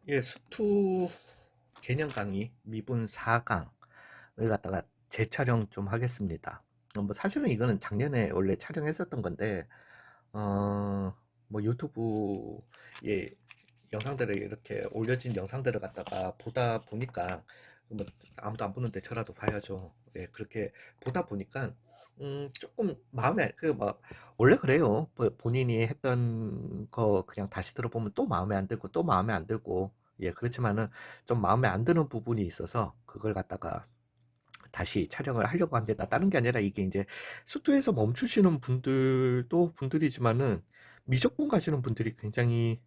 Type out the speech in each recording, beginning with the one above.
예, 수투 개념 강의 미분 4강을 갖다가 재촬영 좀 하겠습니다. 뭐 사실은 이거는 작년에 원래 촬영했었던 건데, 어, 뭐 유튜브에 영상들을 이렇게 올려진 영상들을 갖다가 보다 보니까, 뭐 아무도 안 보는데 저라도 봐야죠. 예, 그렇게 보다 보니까 조금 마음에 뭐 원래 그래요. 뭐 본인이 했던 거 그냥 다시 들어보면 또 마음에 안 들고 또 마음에 안 들고, 예, 그렇지만은 좀 마음에 안 드는 부분이 있어서 그걸 갖다가 다시 촬영을 하려고 합니다. 다른 게 아니라 이게 이제 수트에서 멈추시는 분들도 분들이지만은 미적분 가시는 분들이 굉장히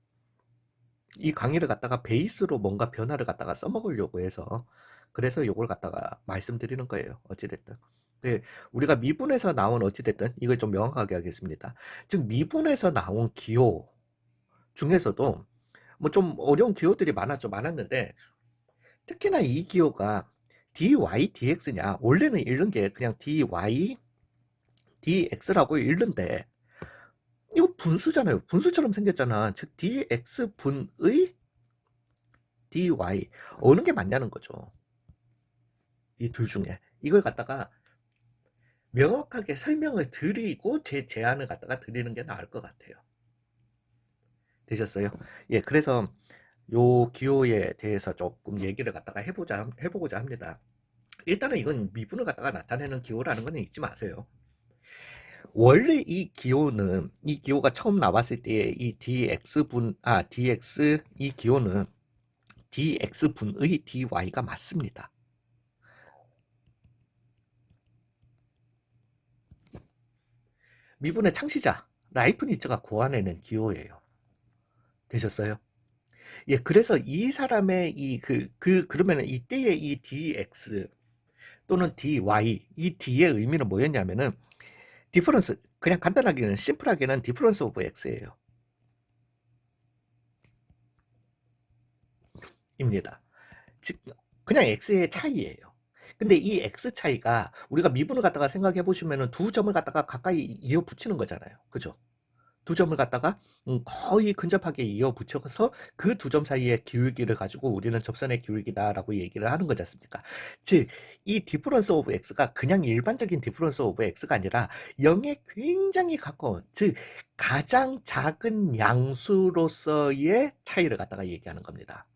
이 강의를 갖다가 베이스로 뭔가 변화를 갖다가 써먹으려고 해서, 그래서 요걸 갖다가 말씀드리는 거예요. 어찌됐든. 네, 우리가 미분에서 나온, 어찌됐든 이걸 좀 명확하게 하겠습니다. 즉 미분에서 나온 기호 중에서도 뭐 좀 어려운 기호들이 많았는데, 특히나 이 기호가 dy dx냐, 원래는 읽는 게 그냥 dy dx라고 읽는데 이거 분수잖아요. 분수처럼 생겼잖아. 즉 dx분의 dy, 어느 게 맞냐는 거죠. 이 둘 중에 이걸 갖다가 명확하게 설명을 드리고 제 제안을 갖다가 드리는 게 나을 것 같아요. 되셨어요? 예, 그래서 요 기호에 대해서 조금 얘기를 갖다가 해보고자 합니다. 일단은 이건 미분을 갖다가 나타내는 기호라는 건 잊지 마세요. 원래 이 기호가 처음 나왔을 때 이 dx 이 기호는 dx분의 dy가 맞습니다. 미분의 창시자 라이프니츠가 고안해낸 기호예요. 되셨어요? 예, 그래서 이 사람의 그러면은 이때의 이 dx 또는 dy, 이 d의 의미는 뭐였냐면은, 디퍼런스, 그냥 간단하게는, 심플하게는 디퍼런스 오브 x예요. 입니다. 즉, 그냥 x의 차이예요. 근데 이 x 차이가 우리가 미분을 갖다가 생각해 보시면은 두 점을 갖다가 가까이 이어 붙이는 거잖아요. 그죠? 두 점을 갖다가 거의 근접하게 이어 붙여서 그 두 점 사이의 기울기를 가지고 우리는 접선의 기울기다라고 얘기를 하는 거지 않습니까? 즉, 이 디퍼런스 오브 x가 그냥 일반적인 디퍼런스 오브 x가 아니라 0에 굉장히 가까운, 즉 가장 작은 양수로서의 차이를 갖다가 얘기하는 겁니다.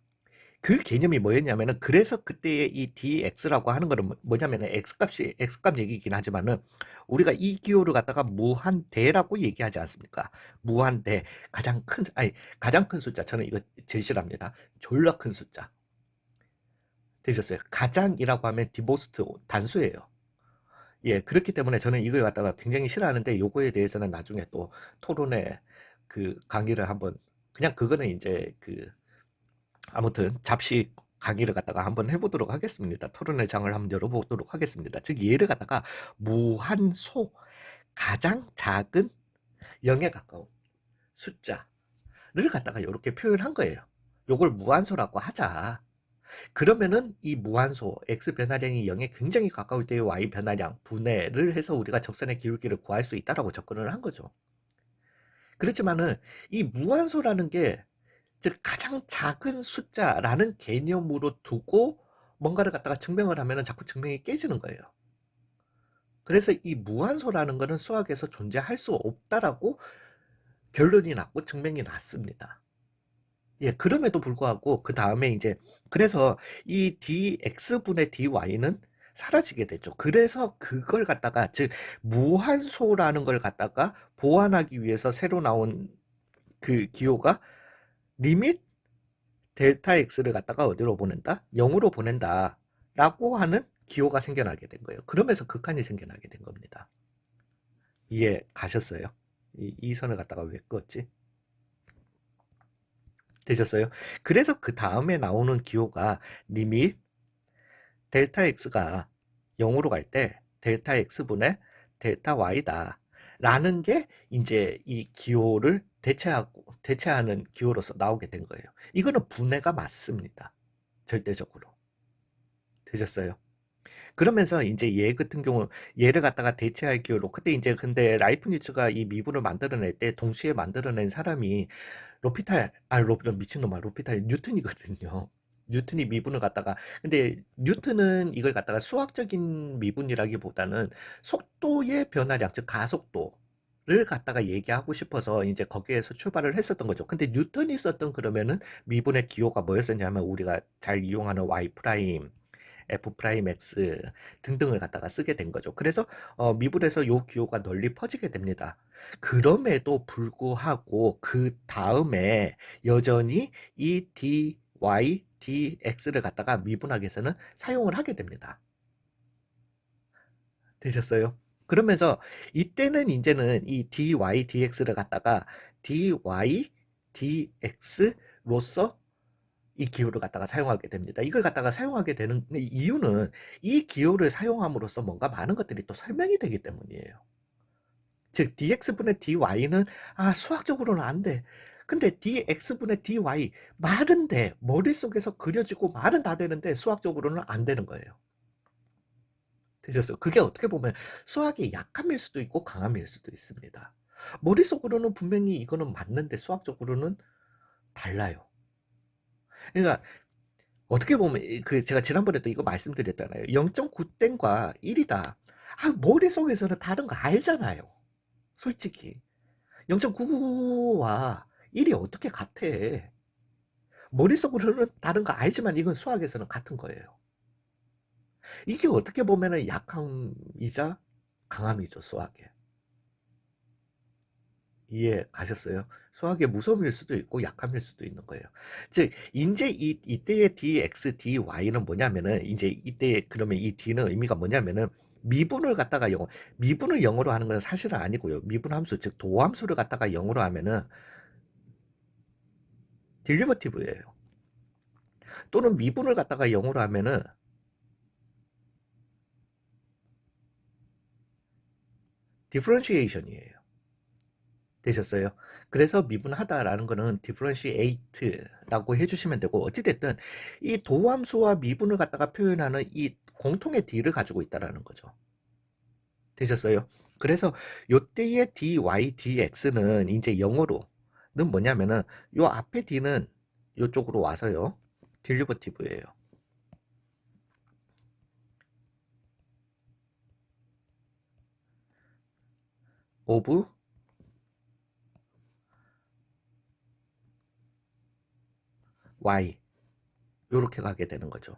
그 개념이 뭐였냐면은, 그래서 그때의 이 dx라고 하는 거는 뭐냐면은 x값 얘기긴 하지만은, 우리가 이 기호를 갖다가 무한대라고 얘기하지 않습니까? 무한대, 가장 큰 숫자. 저는 이거 제일 싫어합니다. 졸라 큰 숫자. 되셨어요? 가장이라고 하면 디보스트 단수예요. 예, 그렇기 때문에 저는 이걸 갖다가 굉장히 싫어하는데, 요거에 대해서는 나중에 또 토론회 그 강의를 한번, 그냥 그거는 이제 아무튼 잡시 강의를 갖다가 한번 해보도록 하겠습니다. 토론회 장을 한번 열어보도록 하겠습니다. 즉 얘를 갖다가 무한소, 가장 작은 0에 가까운 숫자를 갖다가 이렇게 표현한 거예요. 요걸 무한소라고 하자. 그러면은 이 무한소 x 변화량이 0에 굉장히 가까울 때의 y 변화량 분해를 해서 우리가 접선의 기울기를 구할 수 있다라고 접근을 한 거죠. 그렇지만은 이 무한소라는 게, 즉 가장 작은 숫자라는 개념으로 두고 뭔가를 갖다가 증명을 하면은 자꾸 증명이 깨지는 거예요. 그래서 이 무한소라는 거는 수학에서 존재할 수 없다라고 결론이 났고 증명이 났습니다. 예, 그럼에도 불구하고 그 다음에 이제, 그래서 이 dx분의 dy는 사라지게 되죠. 그래서 그걸 갖다가, 즉 무한소라는 걸 갖다가 보완하기 위해서 새로 나온 그 기호가 리밋 델타 x를 갖다가 어디로 보낸다? 0으로 보낸다 라고 하는 기호가 생겨나게 된 거예요. 그러면서 극한이 생겨나게 된 겁니다. 이해 가셨어요? 이 선을 갖다가 왜 껐지? 되셨어요? 그래서 그 다음에 나오는 기호가 리밋 델타 x가 0으로 갈 때 델타 x분의 델타 y다 라는 게 이제 이 기호를 대체하는 기호로서 나오게 된 거예요. 이거는 분해가 맞습니다. 절대적으로. 되셨어요? 그러면서 이제 얘 같은 경우 얘를 갖다가 대체할 기호로 그때 이제 근데 라이프니츠가 이 미분을 만들어낼 때 동시에 만들어낸 사람이 로피탈 미친놈아 로피탈 뉴턴이거든요. 뉴턴이 미분을 갖다가 근데 뉴턴은 이걸 갖다가 수학적인 미분이라기보다는 속도의 변화량 즉 가속도를 갖다가 얘기하고 싶어서 이제 거기에서 출발을 했었던 거죠. 근데 뉴턴이 썼던 그러면은 미분의 기호가 뭐였었냐면 우리가 잘 이용하는 y 프라임 F'X 등등을 갖다가 쓰게 된 거죠. 그래서 미분에서 요 기호가 널리 퍼지게 됩니다. 그럼에도 불구하고 그 다음에 여전히 이 dy, dx를 갖다가 미분학에서는 사용을 하게 됩니다. 되셨어요? 그러면서 이때는 이제는 이 dy, dx를 갖다가 dy, dx로서 이 기호를 갖다가 사용하게 됩니다. 이걸 갖다가 사용하게 되는 이유는 이 기호를 사용함으로써 뭔가 많은 것들이 또 설명이 되기 때문이에요. 즉 dx분의 dy는 수학적으로는 안 돼. 근데 dx분의 dy 말은 돼. 머릿속에서 그려지고 말은 다 되는데 수학적으로는 안 되는 거예요. 되셨어요? 그게 어떻게 보면 수학의 약함일 수도 있고 강함일 수도 있습니다. 머릿속으로는 분명히 이거는 맞는데 수학적으로는 달라요. 그러니까 어떻게 보면 그 제가 지난번에도 이거 말씀드렸잖아요. 0.9땡과 1이다. 머릿속에서는 다른 거 알잖아요. 솔직히. 0.99와 1이 어떻게 같아? 머릿속으로는 다른 거 알지만 이건 수학에서는 같은 거예요. 이게 어떻게 보면은 약함이자 강함이죠, 수학에. 이해 가셨어요? 수학의 무서움일 수도 있고 약함일 수도 있는 거예요. 즉, 이제 이때의 dx, dy는 뭐냐면은, 이제 이때 그러면 이 d는 의미가 뭐냐면은, 미분을 갖다가 미분을 영어로 하는 건 사실은 아니고요. 미분 함수, 즉 도함수를 갖다가 영어로 하면은 데리버티브예요. 또는 미분을 갖다가 영어로 하면은 디퍼런시에이션이에요. 되셨어요? 그래서 미분하다라는 거는 differentiate라고 해주시면 되고 어찌됐든 이 도함수와 미분을 갖다가 표현하는 이 공통의 d를 가지고 있다라는 거죠. 되셨어요? 그래서 요때의 dy, dx는 이제 영어로는 뭐냐면은 요 앞에 d는 요쪽으로 와서요. derivative of y 요렇게 가게 되는 거죠.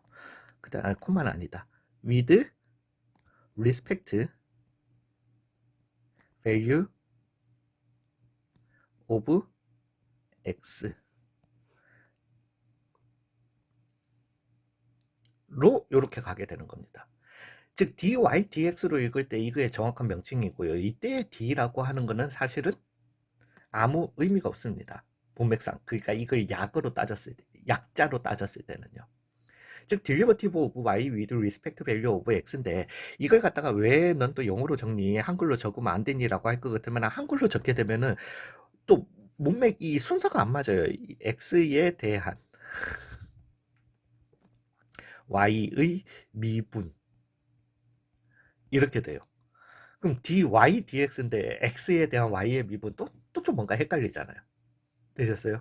그다음 콤마는 아니다. with respect value of x 로 요렇게 가게 되는 겁니다. 즉 dy, dx로 읽을 때 이거의 정확한 명칭이고요. 이때의 d라고 하는 거는 사실은 아무 의미가 없습니다. 본맥상. 그러니까 이걸 약자로 따졌을 때는요. 즉 derivative of y with respect value of x인데 이걸 갖다가 왜 넌 또 영어로 정리해 한글로 적으면 안 되니라고 할 것 같으면 한글로 적게 되면은 또 문맥 이 순서가 안 맞아요. x에 대한 y의 미분 이렇게 돼요. 그럼 dy, dx인데 x에 대한 y의 미분 또 좀 뭔가 헷갈리잖아요. 되셨어요?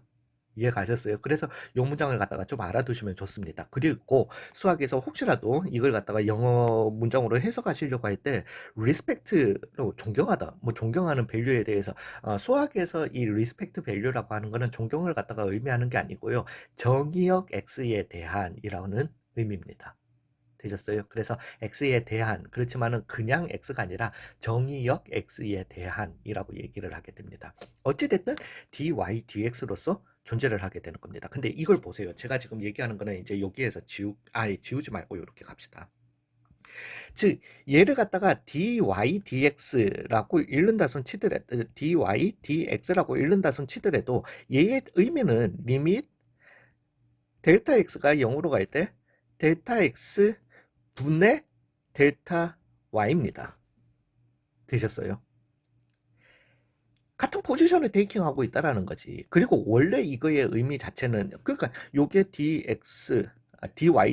이해 가셨어요? 그래서 요 문장을 갖다가 좀 알아두시면 좋습니다. 그리고 수학에서 혹시라도 이걸 갖다가 영어 문장으로 해석하시려고 할 때 respect로 존경하다, 뭐 존경하는 밸류에 대해서 수학에서 이 respect value라고 하는 거는 존경을 갖다가 의미하는 게 아니고요. 정의역 x에 대한이라는 의미입니다. 되셨어요? 그래서 x에 대한 그렇지만은 그냥 x가 아니라 정의역 x에 대한이라고 얘기를 하게 됩니다. 어찌됐든 dy, dx로서 존재를 하게 되는 겁니다. 근데 이걸 보세요. 제가 지금 얘기하는 거는 이제 여기에서 지우지 말고 이렇게 갑시다. 즉 얘를 갖다가 dy, dx라고 읽는다 손 치더라도 dy, dx라고 읽는다 손 치더라도 얘의 의미는 리밋 델타 x가 0으로 갈 때 델타 x 분의 델타 y입니다. 되셨어요? 같은 포지션을 테이킹하고 있다라는 거지. 그리고 원래 이거의 의미 자체는 그러니까 요게 dy,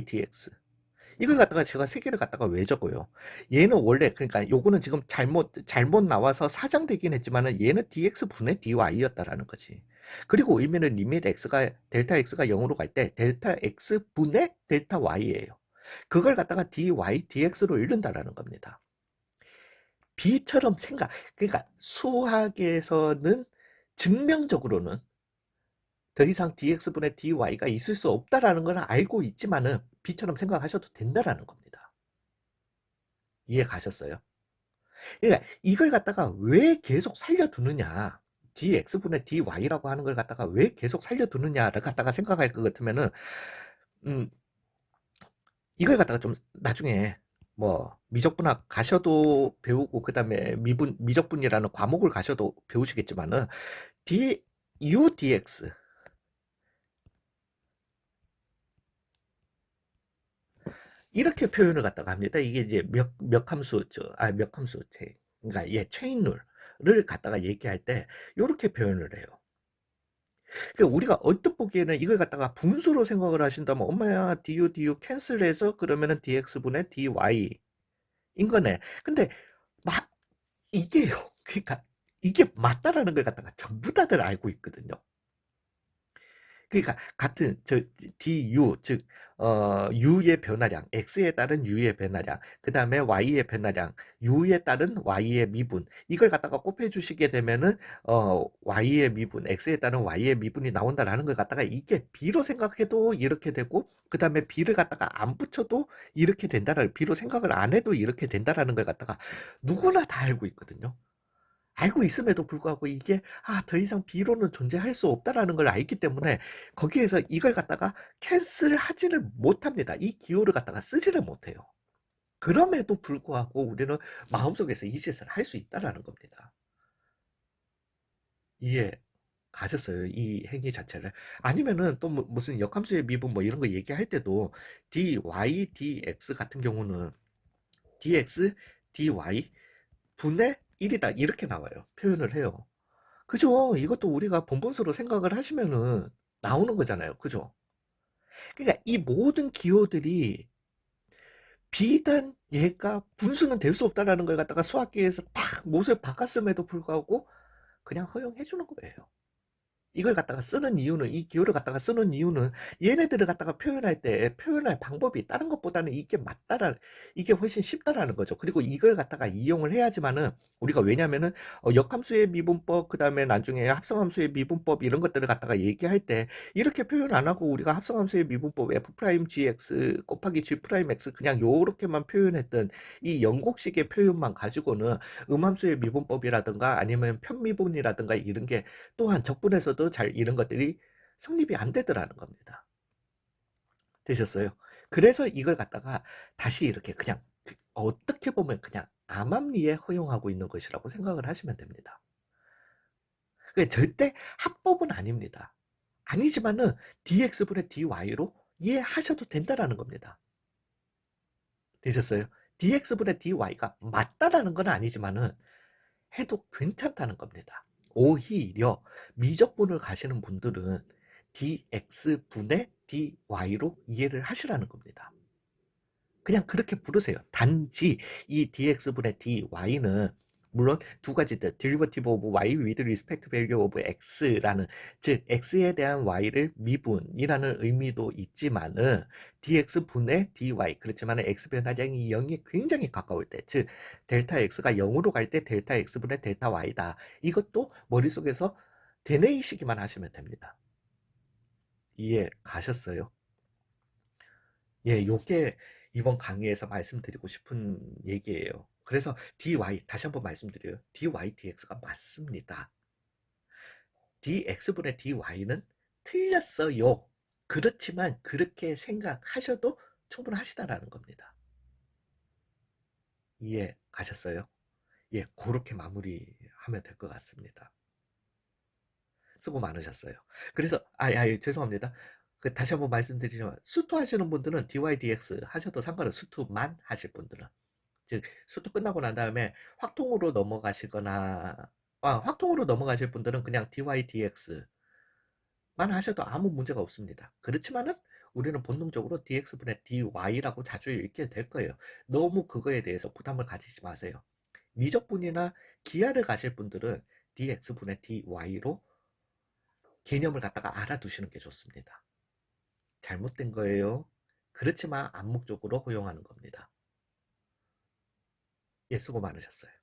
dx 이걸 갖다가 제가 세 개를 갖다가 왜 적어요? 얘는 원래 그러니까 요거는 지금 잘못 나와서 사장되긴 했지만은 얘는 dx분의 dy였다라는 거지. 그리고 의미는 리미트 x가 델타 x가 0으로 갈 때 델타 x분의 델타 y예요. 그걸 갖다가 dy dx로 읽는다라는 겁니다. b처럼 그러니까 수학에서는 증명적으로는 더 이상 dx분의 dy가 있을 수 없다라는 걸 알고 있지만은 b처럼 생각하셔도 된다라는 겁니다. 이해 가셨어요? 그러니까 이걸 갖다가 왜 계속 살려두느냐, dx분의 dy라고 하는 걸 갖다가 왜 계속 살려두느냐를 갖다가 생각할 것 같으면은 음, 이걸 갖다가 좀 나중에 뭐 미적분학 가셔도 배우고 그다음에 미적분이라는 과목을 가셔도 배우시겠지만은 u dx 이렇게 표현을 갖다가 합니다. 이게 이제 몇 함수, 몇 함수, 그러니까 체인룰을 갖다가 얘기할 때 이렇게 표현을 해요. 그러니까 우리가 언뜻 보기에는 이걸 갖다가 분수로 생각을 하신다면 엄마야 du 캔슬해서 그러면은 dx분의 dy인 거네. 근데 이게요. 그러니까 이게 맞다라는 걸 갖다가 전부 다들 알고 있거든요. 그러니까 같은 du 즉 u의 변화량, x에 따른 u의 변화량, 그 다음에 y의 변화량, u에 따른 y의 미분 이걸 갖다가 곱해 주시게 되면은 y의 미분, x에 따른 y의 미분이 나온다라는 걸 갖다가 이게 b로 생각해도 이렇게 되고 그 다음에 b를 갖다가 안 붙여도 이렇게 된다라는 b로 생각을 안 해도 이렇게 된다라는 걸 갖다가 누구나 다 알고 있거든요. 알고 있음에도 불구하고 이게 더 이상 B로는 존재할 수 없다라는 걸 알기 때문에 거기에서 이걸 갖다가 캔슬하지를 못합니다. 이 기호를 갖다가 쓰지를 못해요. 그럼에도 불구하고 우리는 마음속에서 이 짓을 할 수 있다라는 겁니다. 이해 가셨어요? 이 행위 자체를. 아니면은 또 무슨 역함수의 미분 뭐 이런 거 얘기할 때도 dy, dx 같은 경우는 dx, dy 분의 1이다 이렇게 나와요. 표현을 해요. 그죠? 이것도 우리가 본분수로 생각을 하시면은 나오는 거잖아요. 그죠? 그러니까 이 모든 기호들이 비단 얘가 분수는 될 수 없다라는 걸 갖다가 수학계에서 딱 못을 박았음에도 불구하고 그냥 허용해 주는 거예요. 이걸 갖다가 쓰는 이유는 이 기호를 갖다가 쓰는 이유는 얘네들을 갖다가 표현할 때 표현할 방법이 다른 것보다는 이게 맞다라 이게 훨씬 쉽다라는 거죠. 그리고 이걸 갖다가 이용을 해야지만은 우리가 왜냐면은 역함수의 미분법 그다음에 나중에 합성함수의 미분법 이런 것들을 갖다가 얘기할 때 이렇게 표현 안 하고 우리가 합성함수의 미분법 f'(gx) 곱하기 g'(x) 그냥 요렇게만 표현했던 이 영국식의 표현만 가지고는 음함수의 미분법이라든가 아니면 편미분이라든가 이런 게 또한 적분에서도 잘 이런 것들이 성립이 안 되더라는 겁니다. 되셨어요? 그래서 이걸 갖다가 다시 이렇게 그냥 어떻게 보면 그냥 암암리에 허용하고 있는 것이라고 생각을 하시면 됩니다. 절대 합법은 아닙니다. 아니지만은 dx분의 dy로 이해하셔도 된다라는 겁니다. 되셨어요? dx분의 dy가 맞다라는 건 아니지만은 해도 괜찮다는 겁니다. 오히려 미적분을 가시는 분들은 dx분의 dy로 이해를 하시라는 겁니다. 그냥 그렇게 부르세요. 단지 이 dx분의 dy는 물론 두 가지 derivative of y with respect to value of x라는 즉 x에 대한 y를 미분이라는 의미도 있지만은 dx분의 dy 그렇지만 x 변화량이 0이 굉장히 가까울 때 즉 델타 x가 0으로 갈 때 델타 x분의 델타 y다. 이것도 머릿속에서 되뇌이시기만 하시면 됩니다. 이해 가셨어요? 예, 요게 이번 강의에서 말씀드리고 싶은 얘기예요. 그래서 dy 다시 한번 말씀드려요. dy dx가 맞습니다. dx분의 dy는 틀렸어요. 그렇지만 그렇게 생각하셔도 충분하시다라는 겁니다. 이해 가셨어요? 예, 그렇게 마무리하면 될 것 같습니다. 수고 많으셨어요. 그래서 죄송합니다. 다시 한번 말씀드리지만 수투 하시는 분들은 dy dx 하셔도 상관은 수투만 하실 분들은 즉 수투 끝나고 난 다음에 확통으로 넘어가시거나 확통으로 넘어가실 분들은 그냥 dy dx만 하셔도 아무 문제가 없습니다. 그렇지만은 우리는 본능적으로 dx분의 dy라고 자주 읽게 될 거예요. 너무 그거에 대해서 부담을 가지지 마세요. 미적분이나 기하를 가실 분들은 dx분의 dy로 개념을 갖다가 알아두시는 게 좋습니다. 잘못된 거예요. 그렇지만 암묵적으로 허용하는 겁니다. 예, 수고 많으셨어요.